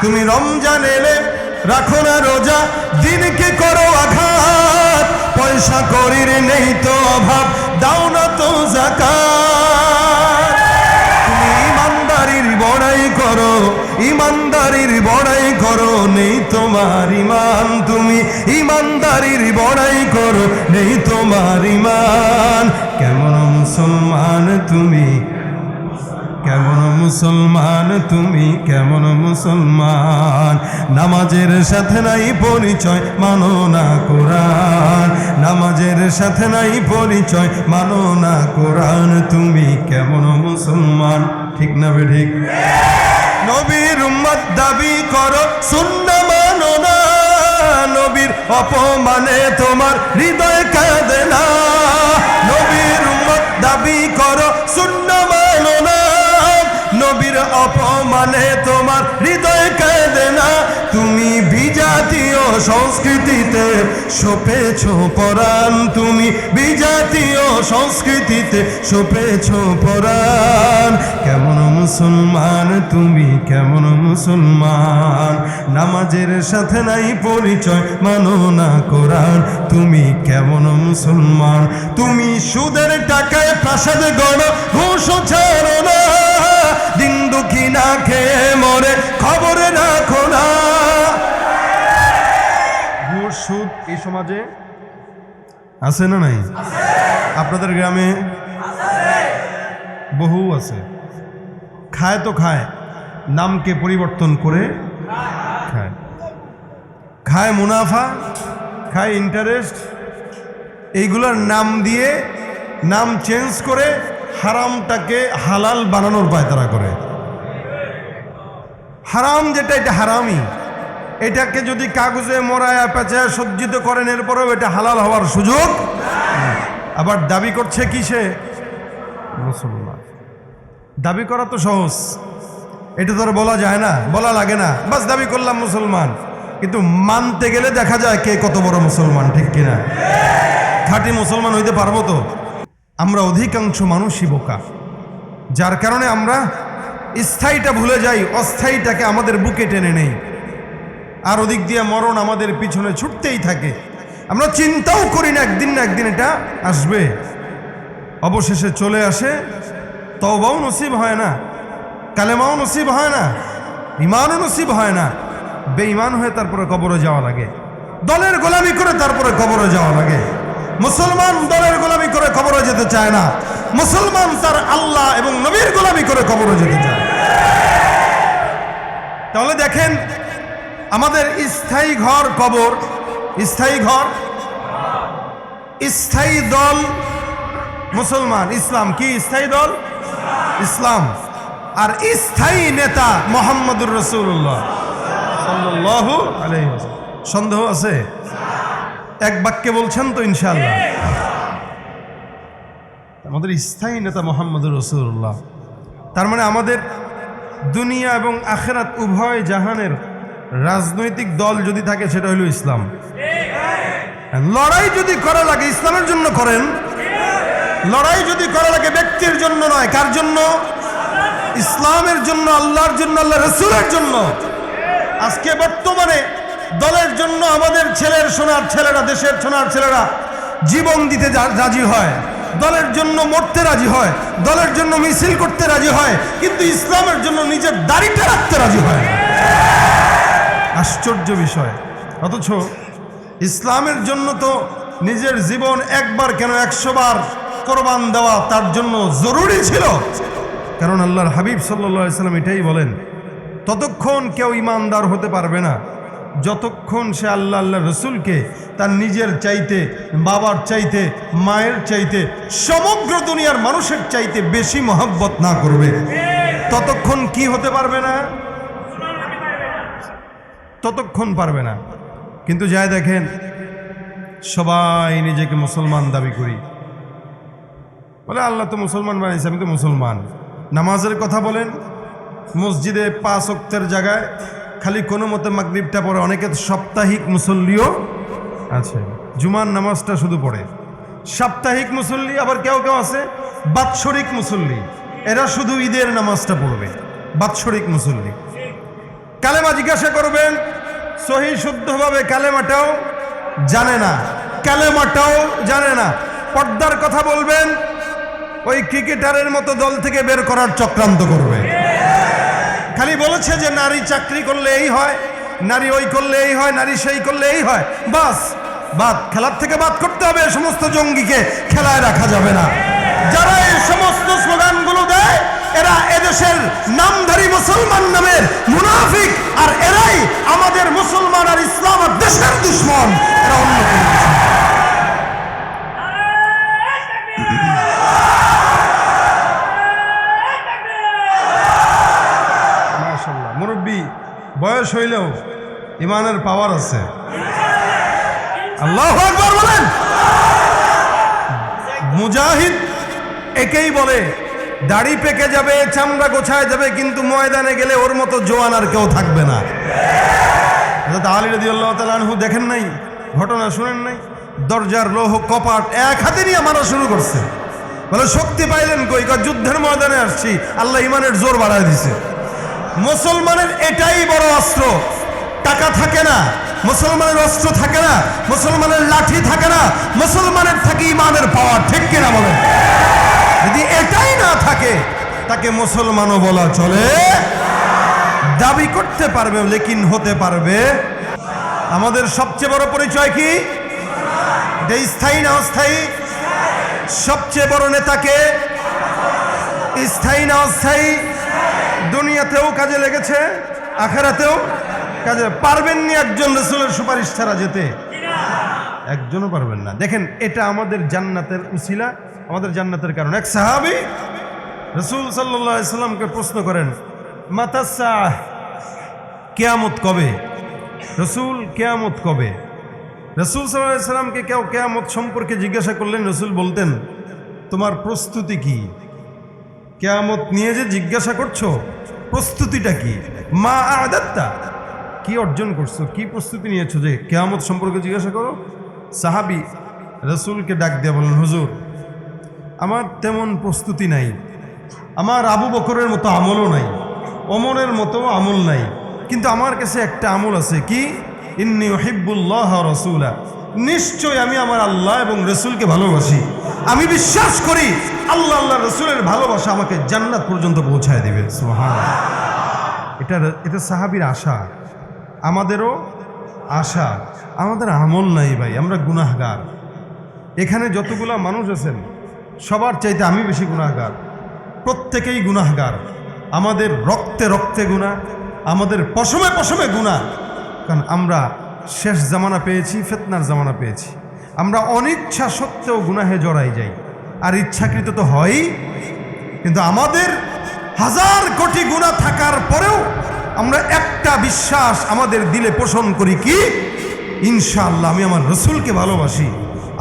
তুমি রমজান এলে রাখো না রোজা, দিনকে করো আঘাত, পয়সা করির নেই তো অভাব, দাও না তো যাকাত। তুমি ইমানদারির বড়াই করো, ইমানদারির বড়াই করো, নেই তোমার ইমান। তুমি ইমানদারির বড়াই করো, নেই তোমার ইমান। কেমন মুসলমান তুমি, কেমন মুসলমান তুমি, কেমন মুসলমান? নামাজের সাথে নাই পরিচয়, মানো না কোরআন। নামাজের সাথে নাই পরিচয়, মানো না কোরআন। তুমি কেমন মুসলমান? ঠিক না বে ঠিক? নবীর উম্মত দাবি করো, সুন্নাহ মানো না, নবীর অপমানে তোমার হৃদয় কাঁদে না। নবীর উম্মত দাবি করো, সুন্নাহ মানো না, নবীর অপমানে তোমার হৃদয় কাঁদে না। তুমি বিজাতীয় সংস্কৃতিতে সপেছ পরাণ, তুমি বিজাতীয় সংস্কৃতিতে সপেছ পরাণ। কেমন মুসলমান তুমি, কেমন মুসলমান? নামাজের সাথে নাই পরিচয়, মানো না কোরআন। তুমি কেমন মুসলমান? তুমি সুদের টাকায় প্রাসাদ গড়ো, ঘুষ ছাড়ো না, দিন দুঃখী না খেয়ে মরে খবরে রাখো না। ঘুষ সুদ এই সমাজে আছে না নাই? আপনাদের গ্রামে বহু আছে। খায় তো খায়, নামকে পরিবর্তন করে খায়। খায় মুনাফা, খায় ইন্টারেস্ট, এইগুলোর নাম দিয়ে নাম চেঞ্জ করে হারামটাকে হালাল বানানোর পায়তারা করে। হারাম যেটা, এটা হারামই। এটাকে যদি কাগজে মোড়ায়া পেঁচায় সজ্জিত করেন, এরপরেও এটা হালাল হওয়ার সুযোগ। আবার দাবি করছে কি সে মুসলমান। দাবি করা তো সহজ, এটা তো আর বলা যায় না, বলা লাগে না, বাস দাবি করলাম মুসলমান। কিন্তু মানতে গেলে দেখা যায় কে কত বড় মুসলমান, ঠিক কিনা? খাঁটি মুসলমান হইতে পারবো তো? আমরা অধিকাংশ মানুষই বোকা, যার কারণে আমরা স্থায়ীটা ভুলে যাই, অস্থায়ীটাকে আমাদের বুকে টেনে নেই। আর ওদিক দিয়ে মরণ আমাদের পিছনে ছুটতেই থাকে। আমরা চিন্তাও করি না একদিন না একদিন এটা আসবে। অবশেষে চলে আসে, তওবাও নসিব হয় না, কালেমাও নসিব হয় না, ইমানও নসিব হয় না। বেঈমান হয়ে তারপরে কবরে যাওয়া লাগে, দলের গোলামি করে তারপরে কবরে যাওয়া লাগে। মুসলমান দলের গোলামি করে কবরে যেতে চায় না, মুসলমান তার আল্লাহ এবং নবীর গোলামি করে কবরে যেতে চায়। তাহলে দেখেন, আমাদের স্থায়ী ঘর কবর, স্থায়ী ঘর, স্থায়ী দল মুসলমান, ইসলাম। কি স্থায়ী দল? ইসলাম। আর স্থায়ী নেতা মুহাম্মদুর রাসূলুল্লাহ সাল্লাল্লাহু আলাইহি ওয়াসাল্লাম। সন্দেহ আছে? এক বাক্যে বলছেন তো ইনশাআল্লাহ? আমাদের স্থায়ী নেতা মুহাম্মদুর রাসূলুল্লাহ। তার মানে আমাদের দুনিয়া এবং আখিরাত উভয় জাহানের রাজনৈতিক দল যদি থাকে, সেটা হলো ইসলাম। লড়াই যদি করা লাগে ইসলামের জন্য করেন, লড়াই যদি করা লাগে ব্যক্তির জন্য নয়। কার জন্য? ইসলামের জন্য, আল্লাহর জন্য, আল্লাহ রাসূলের জন্য। আজকে বর্তমানে দলের জন্য আমাদের ছেলের সোনার ছেলেরা, দেশের সোনার ছেলেরা জীবন দিতে রাজি হয়, দলের জন্য মরতে রাজি হয়, দলের জন্য মিছিল করতে রাজি হয়, কিন্তু ইসলামের জন্য নিজের দাড়িটা রাখতে রাজি হয়। আশ্চর্য বিষয়। অথচ ইসলামের জন্য তো নিজের জীবন একবার কেন 100 বার কোরবান দেওয়া তার জন্য জরুরি ছিল। কারণ আল্লাহর হাবিব সাল্লাল্লাহু আলাইহি ওয়াসাল্লাম এটাই বলেন, ততক্ষণ কেউ ইমানদার হতে পারবে না যতক্ষণ সে আল্লাহ রসুলকে তার নিজের চাইতে, বাবার চাইতে, মায়ের চাইতে, সমগ্র দুনিয়ার মানুষের চাইতে বেশি মহব্বত না করবে। ততক্ষণ কি হতে পারবে না? ততক্ষণ পারবে না। কিন্তু যাই দেখেন, সবাই নিজেকে মুসলমান দাবি করি, বলে আল্লাহ তো মুসলমান বানিয়েছে, আমি তো মুসলমান। নামাজের কথা বলেন, মসজিদে 5 ওয়াক্তের জায়গায় খালি কোনো মতে মাগরিবটা পড়ে, অনেকে সাপ্তাহিক মুসল্লিও আছে, জুমার নামাজটা শুধু পড়ে। সাপ্তাহিক মুসল্লি, আবার কেউ কেউ আছে বাৎসরিক মুসল্লি, এরা শুধু ঈদের নামাজটা পড়বে, বাৎসরিক মুসল্লি। কালেমা জিজ্ঞাসা করবেন, সহি শুদ্ধভাবে কালেমাটাও জানে না, কালেমাটাও জানে না। পর্দার কথা বলবেন, ওই ক্রিকেটারের মতো দল থেকে বের করার চক্রান্ত করবে। খালি বলেছে যে নারী চাকরি করলে এই হয়, নারী ওই করলে এই হয়, নারী সেই করলে এই হয়, বাস বাদ, খেলার থেকে বাদ করতে হবে। সমস্ত জঙ্গিকে খেলায় রাখা যাবে না। যারা এই সমস্ত স্লোগানগুলো দেয় এরা এদেশের নামধারী মুসলমান নামের মুনাফিক, আর এরাই আমাদের মুসলমান আর ইসলাম আর দেশের দুশ্মন। এরা অন্য কোনো কিছু না। মাশাআল্লাহ, মুরব্বী বয়স হইলেও ইমানের পাওয়ার আছে। আল্লাহু আকবার বলেন। মুজাহিদ একেই বলে, দাড়ি পেকে যাবে, চামড়া গোছায় যাবে, কিন্তু ময়দানে গেলে ওর মতো জোয়ান আর কেউ থাকবে না। আলী রাদিয়াল্লাহু তাআলা আনহু দেখেন নাই, ঘটনা শুনেন নাই? দরজার লৌহ কপাট এক হাতে নিয়ে মারা শুরু করছে। বলে শক্তি পাইলেন কই? যুদ্ধের ময়দানে আসছি, আল্লাহ ইমানের জোর বাড়ায় দিছে। মুসলমানের এটাই বড় অস্ত্র। টাকা থাকে না, মুসলমানের অস্ত্র থাকে না, মুসলমানের লাঠি থাকে না, মুসলমানের থাকে ইমানের পাওয়ার। ঠিক কিনা বলেন? যদি এটাই না থাকে তাকে মুসলমানও বলা চলে। দাবি করতে পারবে লেকিন হতে পারবে। আমাদের সবচেয়ে বড় পরিচয় কি? এটা স্থায়ী না অস্থায়ী? সবচেয়ে বড় নেতাকে স্থায়ী না অস্থায়ী? দুনিয়াতেও কাজে লেগেছে, আখেরাতেও কাজে। পারবেন নি একজন রাসূলের সুপারিশ ছাড়া যেতে? একজনও পারবেন না। দেখেন, এটা আমাদের জান্নাতের উসিলা, আমাদের জান্নাতের কারণ। এক সাহাবী রাসূল সাল্লাল্লাহু আলাইহি সাল্লামকে প্রশ্ন করেন, মাতাস সাআহ, কিয়ামত কবে? রাসূল, কিয়ামত কবে? রাসূল সাল্লাল্লাহু আলাইহি সাল্লামকে কেউ কিয়ামত সম্পর্কে জিজ্ঞাসা করলেন, রাসূল বলতেন, তোমার প্রস্তুতি কি? কিয়ামত নিয়ে যে জিজ্ঞাসা করছো, প্রস্তুতিটা কি? মা আ'দাত্তা, কি অর্জন করছো, কি প্রস্তুতি নিয়েছো যে কিয়ামত সম্পর্কে জিজ্ঞাসা করো? সাহাবী রাসূলকে ডাক দিয়ে বলেন, হুজুর, আমার তেমন প্রস্তুতি নাই, আমার আবু বকরের মতো আমলও নাই, ওমরের মতো আমল নাই, কিন্তু আমার কাছে একটা আমল আছে। কি? ইন্নী উহিব্বুল্লাহ ওয়া রাসূলা, নিশ্চয় আমি আমার আল্লাহ এবং রসুলকে ভালোবাসি। আমি বিশ্বাস করি আল্লাহ আল্লাহ রসুলের ভালোবাসা আমাকে জান্নাত পর্যন্ত পৌঁছায় দেবে। সুবহানাল্লাহ। এটা সাহাবীর আশা, আমাদেরও আশা। আমাদের আমল নাই ভাই, আমরা গুনাহগার। এখানে যতগুলা মানুষ আছেন সবার চাইতে আমি বেশি গুনাহগার। প্রত্যেকেই গুনাহগার। আমাদের রক্তে রক্তে গুনাহ, আমাদের পশমে পশমে গুনাহ। কারণ আমরা শেষ জামানা পেয়েছি, ফিতনার জামানা পেয়েছি। আমরা অনিচ্ছা সত্ত্বেও গুনাহে জড়াই যাই, আর ইচ্ছাকৃত তো হয়ই। কিন্তু আমাদের হাজার কোটি গুনাহ থাকার পরেও আমরা একটা বিশ্বাস আমাদের দিলে পোষণ করি, কি? ইনশাআল্লাহ আমি আমার রসুলকে ভালোবাসি,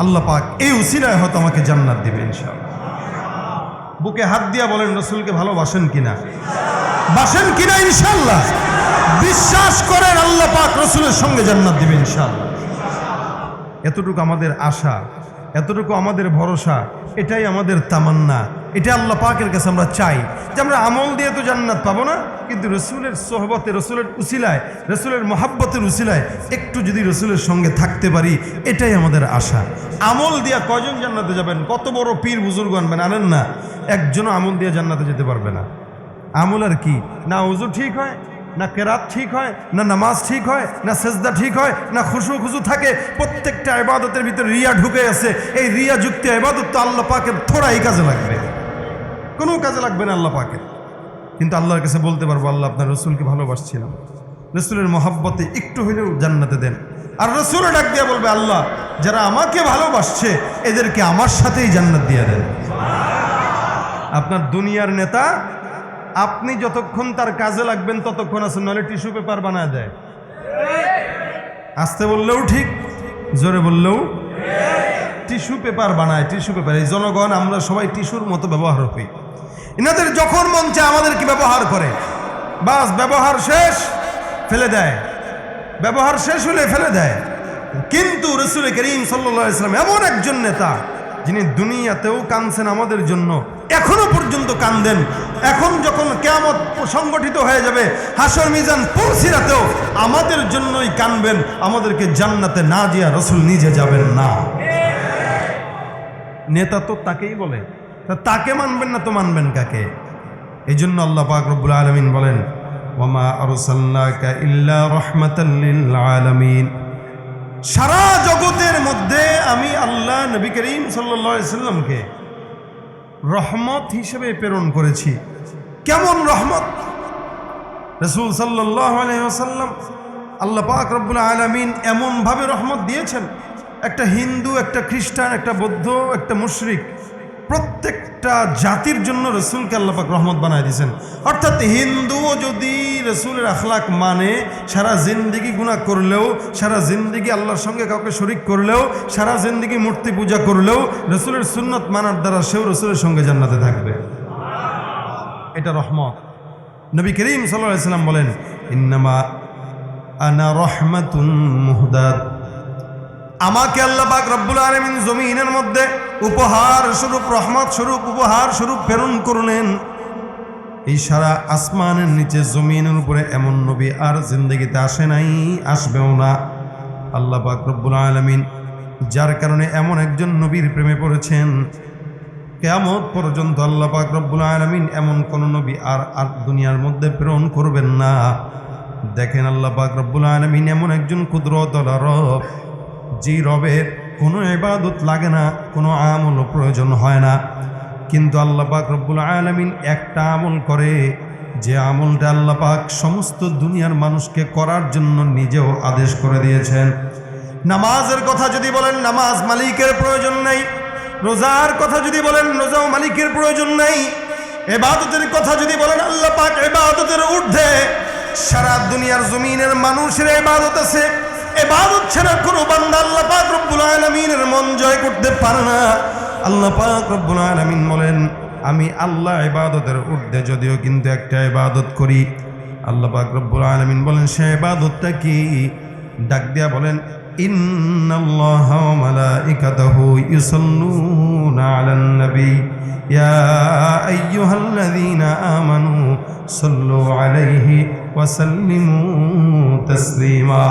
আল্লাহ পাক এই উসিলায় হয়তো আমাকে জান্নাত দিবে ইনশাআল্লাহ। বুকে হাত দিয়া বলেন, রসুলকে ভালোবাসেন কিনা? বাসেন কিনা? ইনশাআল্লাহ বিশ্বাস করেন আল্লাহ পাক রসুলের সঙ্গে জান্নাত দিবে ইনশাআল্লাহ। এতটুকু আমাদের আশা, এতটুকু আমাদের ভরসা, এটাই আমাদের তামান্না। এটা আল্লাহ পাকের কাছে আমরা চাই যে আমরা আমল দিয়ে তো জান্নাত পাবো না, কিন্তু রসুলের সোহবতে, রসুলের উসিলায়, রসুলের মহাব্বতের উসিলায় একটু যদি রসুলের সঙ্গে থাকতে পারি, এটাই আমাদের আশা। আমল দিয়া কয়জন জান্নাতে যাবেন? কত বড় পীর বুজুর্গ আনবেন, আনেন না, একজনও আমল দিয়ে জান্নাতে যেতে পারবে না। আমল আর কি? না ওযু ঠিক হয়, না কেরাত ঠিক হয়, না নামাজ ঠিক হয়, না সেজদা ঠিক হয়, না খুশু খুশু থাকে। প্রত্যেকটা ইবাদতের ভিতরে রিয়া ঢুকে আছে। এই রিয়া যুক্ত ইবাদত তো আল্লাহ পাকের থোড়াই কাজে লাগবে, কোনো কাজে লাগবে না আল্লাহ পাকের। কিন্তু আল্লাহর কাছে বলতে পারবো, আল্লাহ আপনার রসুলকে ভালোবাসছিলাম, রসুলের মহাব্বতে একটু হইলেও জান্নাতে দেন। আর রসুলও ডাক দিয়ে বলবে, আল্লাহ যারা আমাকে ভালোবাসছে এদেরকে আমার সাথেই জান্নাত দিয়ে দেন। আপনার দুনিয়ার নেতা, আপনি যতক্ষণ তার কাজে লাগবেন ততক্ষণ আছেন, নাহলে টিস্যু পেপার বানায় দেয়। আসতে বললেও ঠিক, জোরে বললেও টিস্যু পেপার বানায়, টিস্যু পেপার। এই জনগণ আমরা সবাই টিস্যুর মতো ব্যবহার হই। এনাদের যখন মন চায় আমাদেরকে ব্যবহার করে, বাস ব্যবহার শেষ, ফেলে দেয়, ব্যবহার শেষ হলে ফেলে দেয়। কিন্তু রাসূল করিম সাল্লাল্লাহু আলাইহি ওয়াসাল্লাম এমন একজন নেতা যিনি দুনিয়াতেও কাঁদছেন আমাদের জন্য, এখনো পর্যন্ত কান্দেন। এখন যখন কিয়ামত সংগঠিত হয়ে যাবে, হাসর মিজান পুলসিরাতেও আমাদের জন্যই কানবেন, আমাদেরকে জান্নাতে না দিয়া রাসূল নিজে যাবেন না। নেতা তো তাকেই বলে, তা তাকে মানবেন না তো মানবেন কাকে? এই জন্য আল্লাহ পাক রব্বুল আলামিন বলেন, ওয়ামা আরসালনাকা ইল্লা রাহমাতাল লিল আলামিন। সারা জগতের মধ্যে আমি আল্লাহ নবী করিম সাল্লাল্লাহু আলাইহি সাল্লামকে রহমত হিসেবে প্রেরণ করেছি। কেমন রহমত? রাসূল সাল্লাল্লাহু আলাইহি ওয়াসাল্লাম আল্লাহ পাক রব্বুল আলামিন এমন ভাবে রহমত দিয়েছেন, একটা হিন্দু, একটা খ্রিস্টান, একটা বৌদ্ধ, একটা মুশরিক, প্রত্যেকটা জাতির জন্য রসুলকে আল্লাহ পাক রহমত বানায় দিয়েছেন। অর্থাৎ হিন্দুও যদি রসুলের আখলাক মানে, সারা জিন্দিগি গুনাহ করলেও, সারা জিন্দিগি আল্লাহর সঙ্গে কাউকে শরিক করলেও, সারা জিন্দিগি মূর্তি পূজা করলেও রসুলের সুন্নত মানার দ্বারা সেও রসুলের সঙ্গে জান্নাতে থাকবে। এটা রহমত। নবী করিম সাল্লাল্লাহু আলাইহি সাল্লাম বলেন, ইন্নামা আনা রহমাতুন মুহদাত। আমাকে আল্লাহ পাক রব্বুল আলামিন জমিনের মধ্যে উপহার স্বরূপ, রহমত স্বরূপ, উপহার স্বরূপ প্রেরণ করলেন। এই সারা আসমানের নিচে জমিনের উপরে এমন নবী আর জিন্দেগিতে আসে নাই, আসবেও না। আল্লাহ পাক রব্বুল আলামিন যার কারণে এমন একজন নবীর প্রেমে পড়েছেন, কিয়ামত পর্যন্ত আল্লাহ পাক রব্বুল আলামিন এমন কোন নবী আর দুনিয়ার মধ্যে প্রেরণ করবেন না। দেখেন, আল্লাহ পাক রব্বুল আলামিন এমন একজন কুদরতওয়ালা রব, যে রবের কোনো ইবাদত লাগে না, কোনো আমল প্রয়োজন হয় না, কিন্তু আল্লাহ পাক রব্বুল আলামিন একটা আমল করে, যে আমলটা আল্লাহ পাক সমস্ত দুনিয়ার মানুষকে করার জন্য নিজেও আদেশ করে দিয়েছেন। নামাজের কথা যদি বলেন, নামাজ মালিকের প্রয়োজন নেই। রোজার কথা যদি বলেন, রোজাও মালিকের প্রয়োজন নেই। ইবাদতের কথা যদি বলেন, আল্লাহ পাক ইবাদতের ঊর্ধ্বে সারা দুনিয়ার জমিনের মানুষের ইবাদত আছে। ইবাদত ছাড়া কোনো বান্দা আল্লাহ পাক রব্বুল আলামিনের মন জয় করতে পারে না। আল্লাহ পাক রব্বুল আলামিন বলেন, আমি আল্লাহ ইবাদতের ঊর্ধ্বে যদিও কিন্তু একটা ইবাদত করি। আল্লাহ পাক রব্বুল আলামিন বলেন, সে ইবাদতটা কি? ডাক দিয়া বলেন, ইন্নাল্লাহা ওয়া মালাইকাতাহু ইউসাল্লুনা আলান নবী ইয়া আইয়ুহাল্লাযীনা আমানু সাল্লু আলাইহি ওয়া সাল্লিমু তাসলিমা।